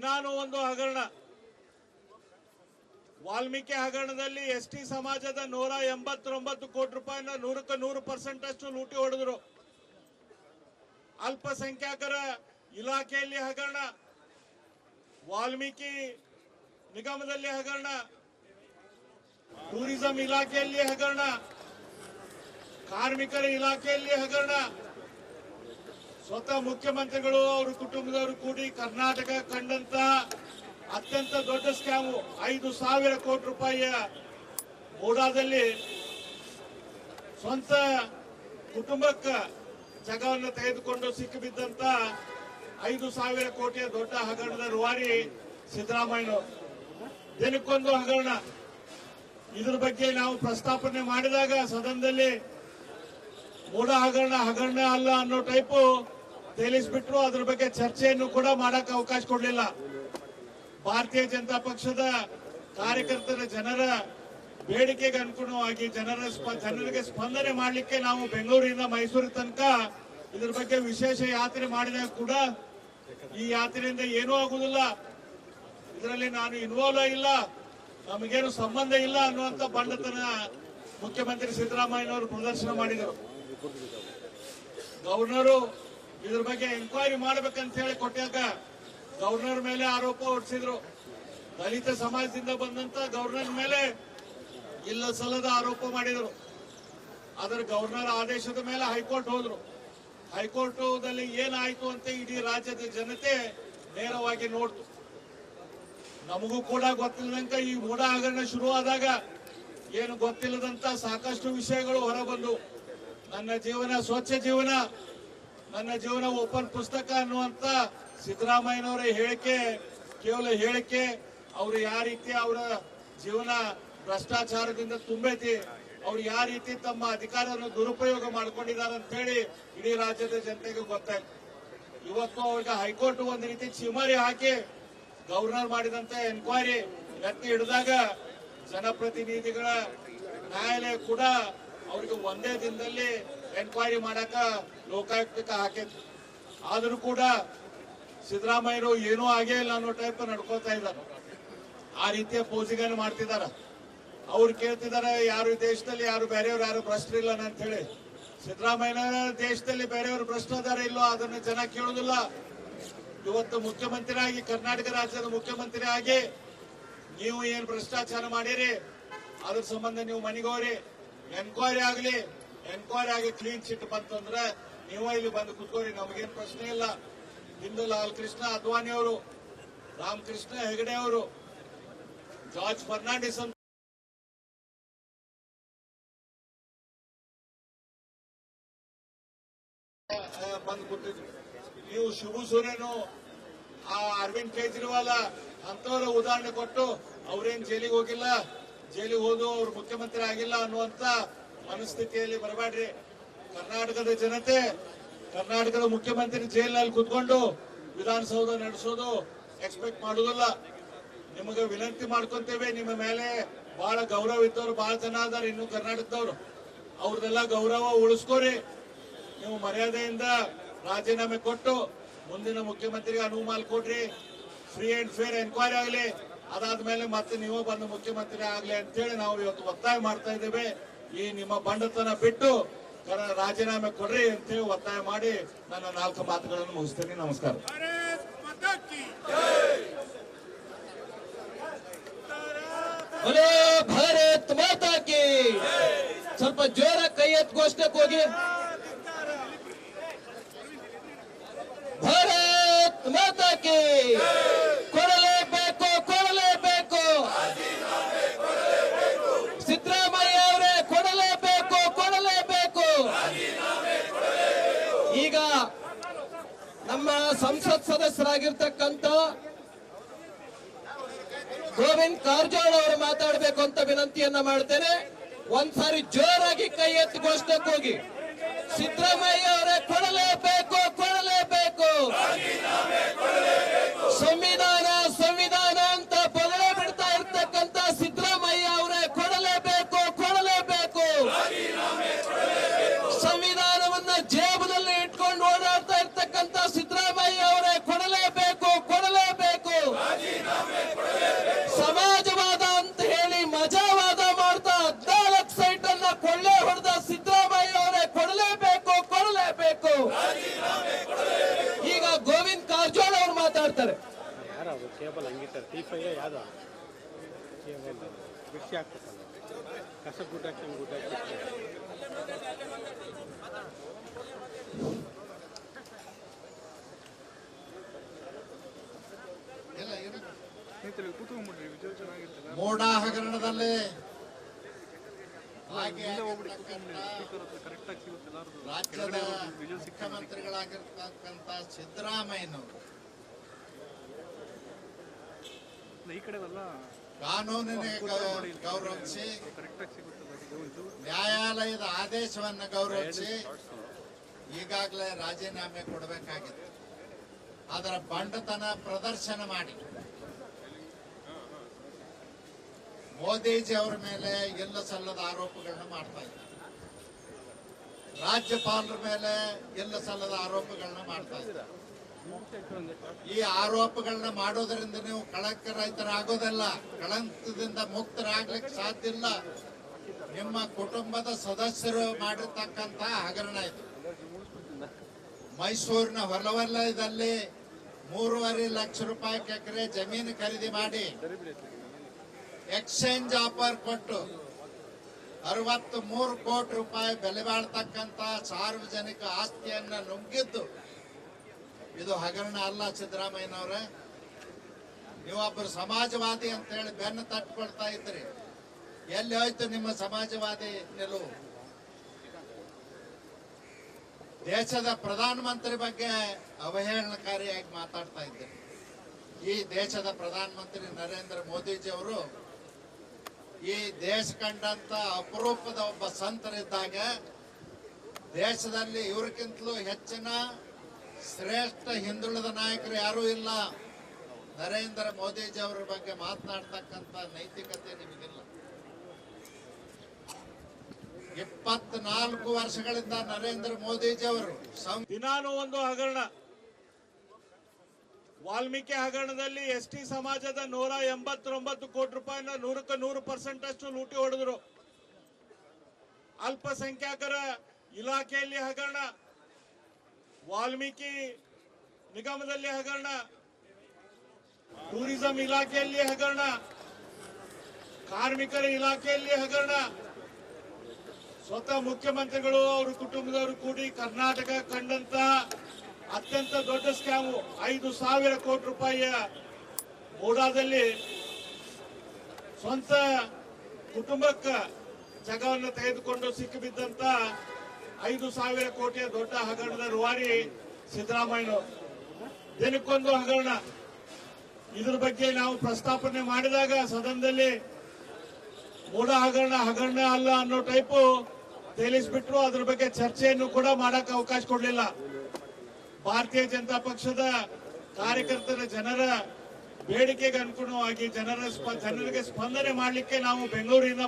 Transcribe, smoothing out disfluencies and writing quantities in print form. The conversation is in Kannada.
ದಿನಾನು ಒಂದು ಹಗರಣ. ವಾಲ್ಮೀಕಿ ಹಗರಣದಲ್ಲಿ ಎಸ್ಟಿ ಸಮಾಜದ 189 ಕೋಟಿ ರೂಪಾಯಿನ 100% ಅಷ್ಟು ಲೂಟಿ ಹೊಡೆದ್ರು. ಅಲ್ಪಸಂಖ್ಯಾತರ ಇಲಾಖೆಯಲ್ಲಿ ಹಗರಣ, ವಾಲ್ಮೀಕಿ ನಿಗಮದಲ್ಲಿ ಹಗರಣ, ಟೂರಿಸಂ ಇಲಾಖೆಯಲ್ಲಿ ಹಗರಣ, ಕಾರ್ಮಿಕರ ಇಲಾಖೆಯಲ್ಲಿ ಹಗರಣ. ಸ್ವತಃ ಮುಖ್ಯಮಂತ್ರಿಗಳು ಅವರ ಕುಟುಂಬದವರು ಕೂಡಿ ಕರ್ನಾಟಕ ಕಂಡಂತ ಅತ್ಯಂತ ದೊಡ್ಡ ಸ್ಕ್ಯಾಮು 5,000 ಕೋಟಿ ರೂಪಾಯಿಯ ಮೂಡಾದಲ್ಲಿ ಸ್ವಂತ ಕುಟುಂಬಕ್ಕೆ ಜಾಗವನ್ನು ತೆಗೆದುಕೊಂಡು ಸಿಕ್ಕಿಬಿದ್ದಂತ 5,000 ಕೋಟಿಯ ದೊಡ್ಡ ಹಗರಣದ ರೂವಾರಿ ಸಿದ್ದರಾಮಯ್ಯನವರು. ದಿನಕ್ಕೊಂದು ಹಗರಣ. ಇದ್ರ ಬಗ್ಗೆ ನಾವು ಪ್ರಸ್ತಾಪನೆ ಮಾಡಿದಾಗ ಸದನದಲ್ಲಿ ಮೂಡ ಹಗರಣ ಅಲ್ಲ ಅನ್ನೋ ಟೈಪು ತೇಲಿಸ್ಬಿಟ್ರು. ಅದ್ರ ಬಗ್ಗೆ ಚರ್ಚೆಯನ್ನು ಕೂಡ ಮಾಡಕ್ಕೆ ಅವಕಾಶ ಕೊಡಲಿಲ್ಲ. ಭಾರತೀಯ ಜನತಾ ಪಕ್ಷದ ಕಾರ್ಯಕರ್ತರ ಜನರ ಬೇಡಿಕೆಗೆ ಅನುಗುಣವಾಗಿ ಜನರಿಗೆ ಸ್ಪಂದನೆ ಮಾಡಲಿಕ್ಕೆ ನಾವು ಬೆಂಗಳೂರಿನಿಂದ ಮೈಸೂರು ತನಕ ಇದ್ರ ಬಗ್ಗೆ ವಿಶೇಷ ಯಾತ್ರೆ ಮಾಡಿದಾಗ ಕೂಡ ಈ ಯಾತ್ರೆಯಿಂದ ಏನೂ ಆಗುದಿಲ್ಲ, ಇದರಲ್ಲಿ ನಾನು ಇನ್ವಾಲ್ವ್ ಇಲ್ಲ, ನಮಗೇನು ಸಂಬಂಧ ಇಲ್ಲ ಅನ್ನುವಂತ ಬಂಡತನ ಮುಖ್ಯಮಂತ್ರಿ ಸಿದ್ದರಾಮಯ್ಯನವರು ಪ್ರದರ್ಶನ ಮಾಡಿದರು. ಗವರ್ನರು ಇದ್ರ ಬಗ್ಗೆ ಎಂಕ್ವೈರಿ ಮಾಡಬೇಕಂತ ಹೇಳಿ ಕೊಟ್ಟಾಗ ಗವರ್ನರ್ ಮೇಲೆ ಆರೋಪ ಹೊರಿಸಿದ್ರು. ದಲಿತ ಸಮಾಜದಿಂದ ಬಂದಂತ ಗವರ್ನರ್ ಮೇಲೆ ಇಲ್ಲ ಸಲ್ಲದ ಆರೋಪ ಮಾಡಿದರು. ಅದರ ಗವರ್ನರ್ ಆದೇಶದ ಮೇಲೆ ಹೈಕೋರ್ಟ್ ಹೋದ್ರು. ಹೈಕೋರ್ಟ್ದಲ್ಲಿ ಏನಾಯ್ತು ಅಂತ ಇಡೀ ರಾಜ್ಯದ ಜನತೆ ನೇರವಾಗಿ ನೋಡ್ತು. ನಮಗೂ ಕೂಡ ಗೊತ್ತಿಲ್ಲದಂತ ಈ ಮೂಡ ಹಗರಣ ಶುರುವಾದಾಗ ಏನು ಗೊತ್ತಿಲ್ಲದಂತ ಸಾಕಷ್ಟು ವಿಷಯಗಳು ಹೊರಬಂದು, ನನ್ನ ಜೀವನ ಸ್ವಚ್ಛ ಜೀವನ, ನನ್ನ ಜೀವನ ಓಪನ್ ಪುಸ್ತಕ ಅನ್ನುವಂತ ಸಿದ್ದರಾಮಯ್ಯನವರ ಹೇಳಿಕೆ ಕೇವಲ ಹೇಳಿಕೆ. ಅವರು ಯಾವ ರೀತಿ ಅವರ ಜೀವನ ಭ್ರಷ್ಟಾಚಾರದಿಂದ ತುಂಬೈತಿ, ಅವ್ರು ಯಾವ ರೀತಿ ತಮ್ಮ ಅಧಿಕಾರವನ್ನು ದುರುಪಯೋಗ ಮಾಡ್ಕೊಂಡಿದ್ದಾರೆ ಅಂತ ಹೇಳಿ ಇಡೀ ರಾಜ್ಯದ ಜನತೆಗೆ ಗೊತ್ತಾಯ್ತು. ಇವತ್ತು ಅವ್ರಿಗೆ ಹೈಕೋರ್ಟ್ ಒಂದು ರೀತಿ ಚಿಮಾರಿ ಹಾಕಿ ಗವರ್ನರ್ ಮಾಡಿದಂತ ಎನ್ಕ್ವೈರಿ ಎತ್ತಿ ಹಿಡಿದಾಗ ಜನಪ್ರತಿನಿಧಿಗಳ ನ್ಯಾಯಾಲಯ ಕೂಡ ಅವ್ರಿಗೆ ಒಂದೇ ದಿನದಲ್ಲಿ ಎನ್ಕ್ವೈರಿ ಮಾಡಕ ಲೋಕಾಯುಕ್ತಕ್ಕೆ ಹಾಕಿದ್ರು. ಆದ್ರೂ ಕೂಡ ಸಿದ್ದರಾಮಯ್ಯರು ಏನೂ ಆಗೇ ಇಲ್ಲ ಅನ್ನೋ ಟೈಪ್ ನಡ್ಕೋತಾ ಇದ್ದಾರೆ. ಆ ರೀತಿಯ ಪೋಸಿಗನ್ನು ಮಾಡ್ತಿದಾರ. ಅವ್ರು ಕೇಳ್ತಿದಾರೆ ಯಾರು ದೇಶದಲ್ಲಿ ಯಾರು ಬೇರೆಯವ್ರು ಯಾರು ಭ್ರಷ್ಟರಿಲ್ಲ ಅಂತ ಹೇಳಿ. ಸಿದ್ದರಾಮಯ್ಯನ ದೇಶದಲ್ಲಿ ಬೇರೆಯವರು ಭ್ರಷ್ಟಾಚಾರ ಇಲ್ಲೋ ಅದನ್ನು ಜನ ಕೇಳುದಿಲ್ಲ. ಇವತ್ತು ಮುಖ್ಯಮಂತ್ರಿ ಆಗಿ, ಕರ್ನಾಟಕ ರಾಜ್ಯದ ಮುಖ್ಯಮಂತ್ರಿ ಆಗಿ ನೀವು ಏನ್ ಭ್ರಷ್ಟಾಚಾರ ಮಾಡಿರಿ ಅದ್ರ ಸಂಬಂಧ ನೀವು ಮನೆಗೋರಿ, ಎನ್ಕ್ವೈರಿ ಆಗಿ ಕ್ಲೀನ್ ಚಿಟ್ ಬಂತಂದ್ರೆ ನೀವು ಇಲ್ಲಿ ಬಂದು ಕುತ್ಕೋರಿ, ನಮಗೇನು ಪ್ರಶ್ನೆ ಇಲ್ಲ. ಹಿಂದೂ ಲಾಲ್ ಕೃಷ್ಣ ಅದ್ವಾನಿ ಅವರು, ರಾಮಕೃಷ್ಣ ಹೆಗಡೆ ಅವರು, ಜಾರ್ಜ್ ಫರ್ನಾಂಡಿಸ್ ಅಂತ ಬಂದು ಕೂತಿದ್ರು. ನೀವು ಶಿಬು ಸೋರೇನು, ಆ ಅರವಿಂದ್ ಕೇಜ್ರಿವಾಲ್ ಅಂತವರ ಉದಾಹರಣೆ ಕೊಟ್ಟು ಅವ್ರೇನ್ ಜೈಲಿಗೆ ಹೋಗಿಲ್ಲ, ಜೈಲಿಗೆ ಹೋದು ಅವ್ರು ಮುಖ್ಯಮಂತ್ರಿ ಆಗಿಲ್ಲ ಅನ್ನುವಂತ ಮನಸ್ಥಿತಿಯಲ್ಲಿ ಬರಬೇಡ್ರಿ. ಕರ್ನಾಟಕದ ಜನತೆ, ಕರ್ನಾಟಕದ ಮುಖ್ಯಮಂತ್ರಿ ಜೈಲಿನಲ್ಲಿ ಕುತ್ಕೊಂಡು ವಿಧಾನಸೌಧ ನಡೆಸೋದು ಎಕ್ಸ್ಪೆಕ್ಟ್ ಮಾಡುದಿಲ್ಲ. ನಿಮಗೆ ವಿನಂತಿ ಮಾಡ್ಕೊಂತೇವೆ, ನಿಮ್ಮ ಮೇಲೆ ಬಹಳ ಗೌರವ ಇದ್ದವ್ರು ಬಹಳ ಜನ ಅದಾರ ಇನ್ನು ಕರ್ನಾಟಕದವ್ರು, ಅವ್ರದೆಲ್ಲ ಗೌರವ ಉಳಿಸ್ಕೋರಿ. ನೀವು ಮರ್ಯಾದೆಯಿಂದ ರಾಜೀನಾಮೆ ಕೊಟ್ಟು ಮುಂದಿನ ಮುಖ್ಯಮಂತ್ರಿಗೆ ಅನುವು ಕೊಡ್ರಿ. ಫ್ರೀ ಅಂಡ್ ಫೇರ್ ಎನ್ಕ್ವೈರಿ ಆಗಲಿ, ಅದಾದ್ಮೇಲೆ ಮತ್ತೆ ನೀವು ಬಂದು ಮುಖ್ಯಮಂತ್ರಿ ಆಗ್ಲಿ ಅಂತೇಳಿ ನಾವು ಇವತ್ತು ಒತ್ತಾಯ ಮಾಡ್ತಾ ಇದ್ದೇವೆ. ಈ ನಿಮ್ಮ ಬಂಡತನ ಬಿಟ್ಟು ರಾಜೀನಾಮೆ ಕೊಡ್ರಿ ಅಂತೇಳಿ ಒತ್ತಾಯ ಮಾಡಿ ನನ್ನ 4 ಮಾತುಗಳನ್ನು ಮುಗಿಸ್ತೇನೆ. ನಮಸ್ಕಾರ. ಭಾರತ್ ಮಾತಾ ಕಿ. ಸ್ವಲ್ಪ ಜೋರ ಕೈ ಎತ್ತು ಘೋಷಣೆಗೆ ಹೋಗಿ. ಭಾರತ್ ಮಾತಾ ಕಿ. ಕೊಡಲೇಬೇಕು, ಕೊಡಲೇಬೇಕು. ಸಿದ್ದರಾಮಯ್ಯ ಅವರೇ ಕೊಡಲೇಬೇಕು, ಕೊಡಲೇಬೇಕು. ಈಗ ನಮ್ಮ ಸಂಸತ್ ಸದಸ್ಯರಾಗಿರ್ತಕ್ಕಂಥ ಗೋವಿಂದ್ ಕಾರಜೋಳ ಅವರು ಮಾತಾಡಬೇಕು ಅಂತ ವಿನಂತಿಯನ್ನ ಮಾಡ್ತೇನೆ. ಒಂದ್ಸಾರಿ ಜೋರಾಗಿ ಕೈ ಎತ್ತಿ ಘೋಷಣೆಗೆ ಹೋಗಿ. ಸಿದ್ದರಾಮಯ್ಯ ಅವರೇ ಕೊಡಲೇಬೇಕು, ಕೊಡಲೇಬೇಕು. ಸಂವಿಧಾನ ಸಂವಿಧಾನ ಅಂತ ಬದಲೇ ಬಿಡ್ತಾ ಇರ್ತಕ್ಕಂಥ ಸಿದ್ದರಾಮಯ್ಯ ಅವರೇ ಕೊಡಲೇಬೇಕು, ಕೊಡಲೇಬೇಕು. ಸಂವಿಧಾನವನ್ನ ಜೇಬುದಲ್ಲಿ ಇಟ್ಕೊಂಡು ಓಡಾಡ್ತಾ ಇರ್ತಕ್ಕಂಥ ಸಿದ್ದರಾಮಯ್ಯ ಅವರೇ ಕೊಡಲೇಬೇಕು, ಕೊಡಲೇಬೇಕು. ಯಾರು ಕೇಬಲ್ ಹಂಗಿಟ್ಟಾರೆ T5 ಯಾವುದು ಕೇಬಲ್ ಬಿಸಿ ಆಗ್ತದಲ್ಲ ಕಸ ಗುಡ್ಡ ಹಾಕಿ ಗುಡ್ಡ ಹಾಕಿ ಮೋಡ ಹಗರಣದಲ್ಲಿ ರಾಜ್ಯದ ಮುಖ್ಯಮಂತ್ರಿಗಳಾಗಿರ್ತಕ್ಕಂಥ ಸಿದ್ದರಾಮಯ್ಯನವರು ಕಾನೂನಿನ ಗೌರವಿಸಿ ನ್ಯಾಯಾಲಯದ ಆದೇಶವನ್ನು ಗೌರವಿಸಿ ಈಗಾಗಲೇ ರಾಜೀನಾಮೆ ಕೊಡಬೇಕಾಗಿತ್ತು. ಅದರ ಬಂಡತನ ಪ್ರದರ್ಶನ ಮಾಡಿ ಮೋದಿಜಿ ಅವರ ಮೇಲೆ ಎಲ್ಲ ಸಲ್ಲದ ಆರೋಪಗಳನ್ನ ಮಾಡ್ತಾ ಇದ್ದಾರೆ. ರಾಜ್ಯಪಾಲರ ಮೇಲೆ ಎಲ್ಲ ಸಲ್ಲದ ಆರೋಪಗಳನ್ನ ಮಾಡ್ತಾ ಇದ್ದಾರೆ. ಈ ಆರೋಪಗಳನ್ನ ಮಾಡೋದ್ರಿಂದ ನೀವು ಕಳಂಕರಹಿತರಾಗೋದಲ್ಲ, ಕಳಂಕದಿಂದ ಮುಕ್ತರಾಗ್ಲಿಕ್ಕೆ ಸಾಧ್ಯ ಇಲ್ಲ. ನಿಮ್ಮ ಕುಟುಂಬದ ಸದಸ್ಯರು ಮಾಡಿರ್ತಕ್ಕಂತ ಹಗರಣ ಇದು. ಮೈಸೂರಿನ ಹೊರವಲಯದಲ್ಲಿ 3.5 ಲಕ್ಷ ರೂಪಾಯಿ ಎಕರೆ ಜಮೀನು ಖರೀದಿ ಮಾಡಿ ಎಕ್ಸ್ಚೇಂಜ್ ಆಫರ್ ಕೊಟ್ಟು 63 ಕೋಟಿ ರೂಪಾಯಿ ಬೆಲೆ ಬಾಳ್ತಕ್ಕಂತ ಸಾರ್ವಜನಿಕ ಆಸ್ತಿಯನ್ನ ನುಂಗಿದ್ದು ಇದು ಹಗರಣ ಅಲ್ಲ. ಸಿದ್ದರಾಮಯ್ಯನವರೇ, ನೀವೊಬ್ಬರು ಸಮಾಜವಾದಿ ಅಂತ ಹೇಳಿ ಬೆನ್ನು ತಟ್ಕೊಳ್ತಾ ಇದ್ರಿ. ಎಲ್ಲಿ ಹೋಯ್ತು ನಿಮ್ಮ ಸಮಾಜವಾದಿ ನಿಲುವು? ದೇಶದ ಪ್ರಧಾನಮಂತ್ರಿ ಬಗ್ಗೆ ಅವಹೇಳನಕಾರಿಯಾಗಿ ಮಾತಾಡ್ತಾ ಇದ್ರಿ. ಈ ದೇಶದ ಪ್ರಧಾನಮಂತ್ರಿ ನರೇಂದ್ರ ಮೋದಿಜಿ ಅವರು ಈ ದೇಶ ಕಂಡಂತ ಅಪರೂಪದ ಒಬ್ಬ ಸಂತರಿದ್ದಾಗ ದೇಶದಲ್ಲಿ ಇವ್ರಿಗಿಂತಲೂ ಹೆಚ್ಚಿನ ಶ್ರೇಷ್ಠ ಹಿಂದುಳಿದ ನಾಯಕರು ಯಾರೂ ಇಲ್ಲ. ನರೇಂದ್ರ ಮೋದಿಜಿ ಅವರ ಬಗ್ಗೆ ಮಾತನಾಡ್ತಕ್ಕಂಥ ನೈತಿಕತೆ ನಿಮಗಿಲ್ಲ. 24 ವರ್ಷಗಳಿಂದ ನರೇಂದ್ರ ಮೋದಿಜಿ ಅವರು ದಿನಾನು ಒಂದು ಹಗರಣ. ವಾಲ್ಮೀಕಿ ಹಗರಣದಲ್ಲಿ ST ಸಮಾಜದ 189 ಕೋಟಿ ರೂಪಾಯಿನ 100% ಅಷ್ಟು ಲೂಟಿ ಹೊಡೆದ್ರು. ಅಲ್ಪಸಂಖ್ಯಾತರ ಇಲಾಖೆಯಲ್ಲಿ ಹಗರಣ, ವಾಲ್ಮೀಕಿ ನಿಗಮದಲ್ಲಿ ಹಗರಣ, ಟೂರಿಸಂ ಇಲಾಖೆಯಲ್ಲಿ ಹಗರಣ, ಕಾರ್ಮಿಕರ ಇಲಾಖೆಯಲ್ಲಿ ಹಗರಣ. ಸ್ವತಃ ಮುಖ್ಯಮಂತ್ರಿಗಳು ಅವರ ಕುಟುಂಬದವರು ಕೂಡಿ ಕರ್ನಾಟಕ ಕಂಡಂತ ಅತ್ಯಂತ ದೊಡ್ಡ ಸ್ಕ್ಯಾಮು 5,000 ಕೋಟಿ ರೂಪಾಯಿಯ ಮೋಡಾದಲ್ಲಿ ಸ್ವಂತ ಕುಟುಂಬಕ್ಕೆ ಜಾಗವನ್ನು ತೆಗೆದುಕೊಂಡು ಸಿಕ್ಕಿಬಿದ್ದಂತ 5,000 ಕೋಟಿಯ ದೊಡ್ಡ ಹಗರಣದ ರೂವಾರಿ ಸಿದ್ದರಾಮಯ್ಯನವರು. ದಿನಕ್ಕೊಂದು ಹಗರಣ. ಇದ್ರ ಬಗ್ಗೆ ನಾವು ಪ್ರಸ್ತಾಪನೆ ಮಾಡಿದಾಗ ಸದನದಲ್ಲಿ ಮೋಡ ಹಗರಣ ಅಲ್ಲ ಅನ್ನೋ ಟೈಪು ತೇಲಿಸ್ಬಿಟ್ರು. ಅದ್ರ ಬಗ್ಗೆ ಚರ್ಚೆಯನ್ನು ಕೂಡ ಮಾಡಕ್ಕೆ ಅವಕಾಶ ಕೊಡಲಿಲ್ಲ. ಭಾರತೀಯ ಜನತಾ ಪಕ್ಷದ ಕಾರ್ಯಕರ್ತರ ಜನರ ಬೇಡಿಕೆಗೆ ಅನುಗುಣವಾಗಿ ಜನರಿಗೆ ಸ್ಪಂದನೆ ಮಾಡಲಿಕ್ಕೆ ನಾವು ಬೆಂಗಳೂರಿನ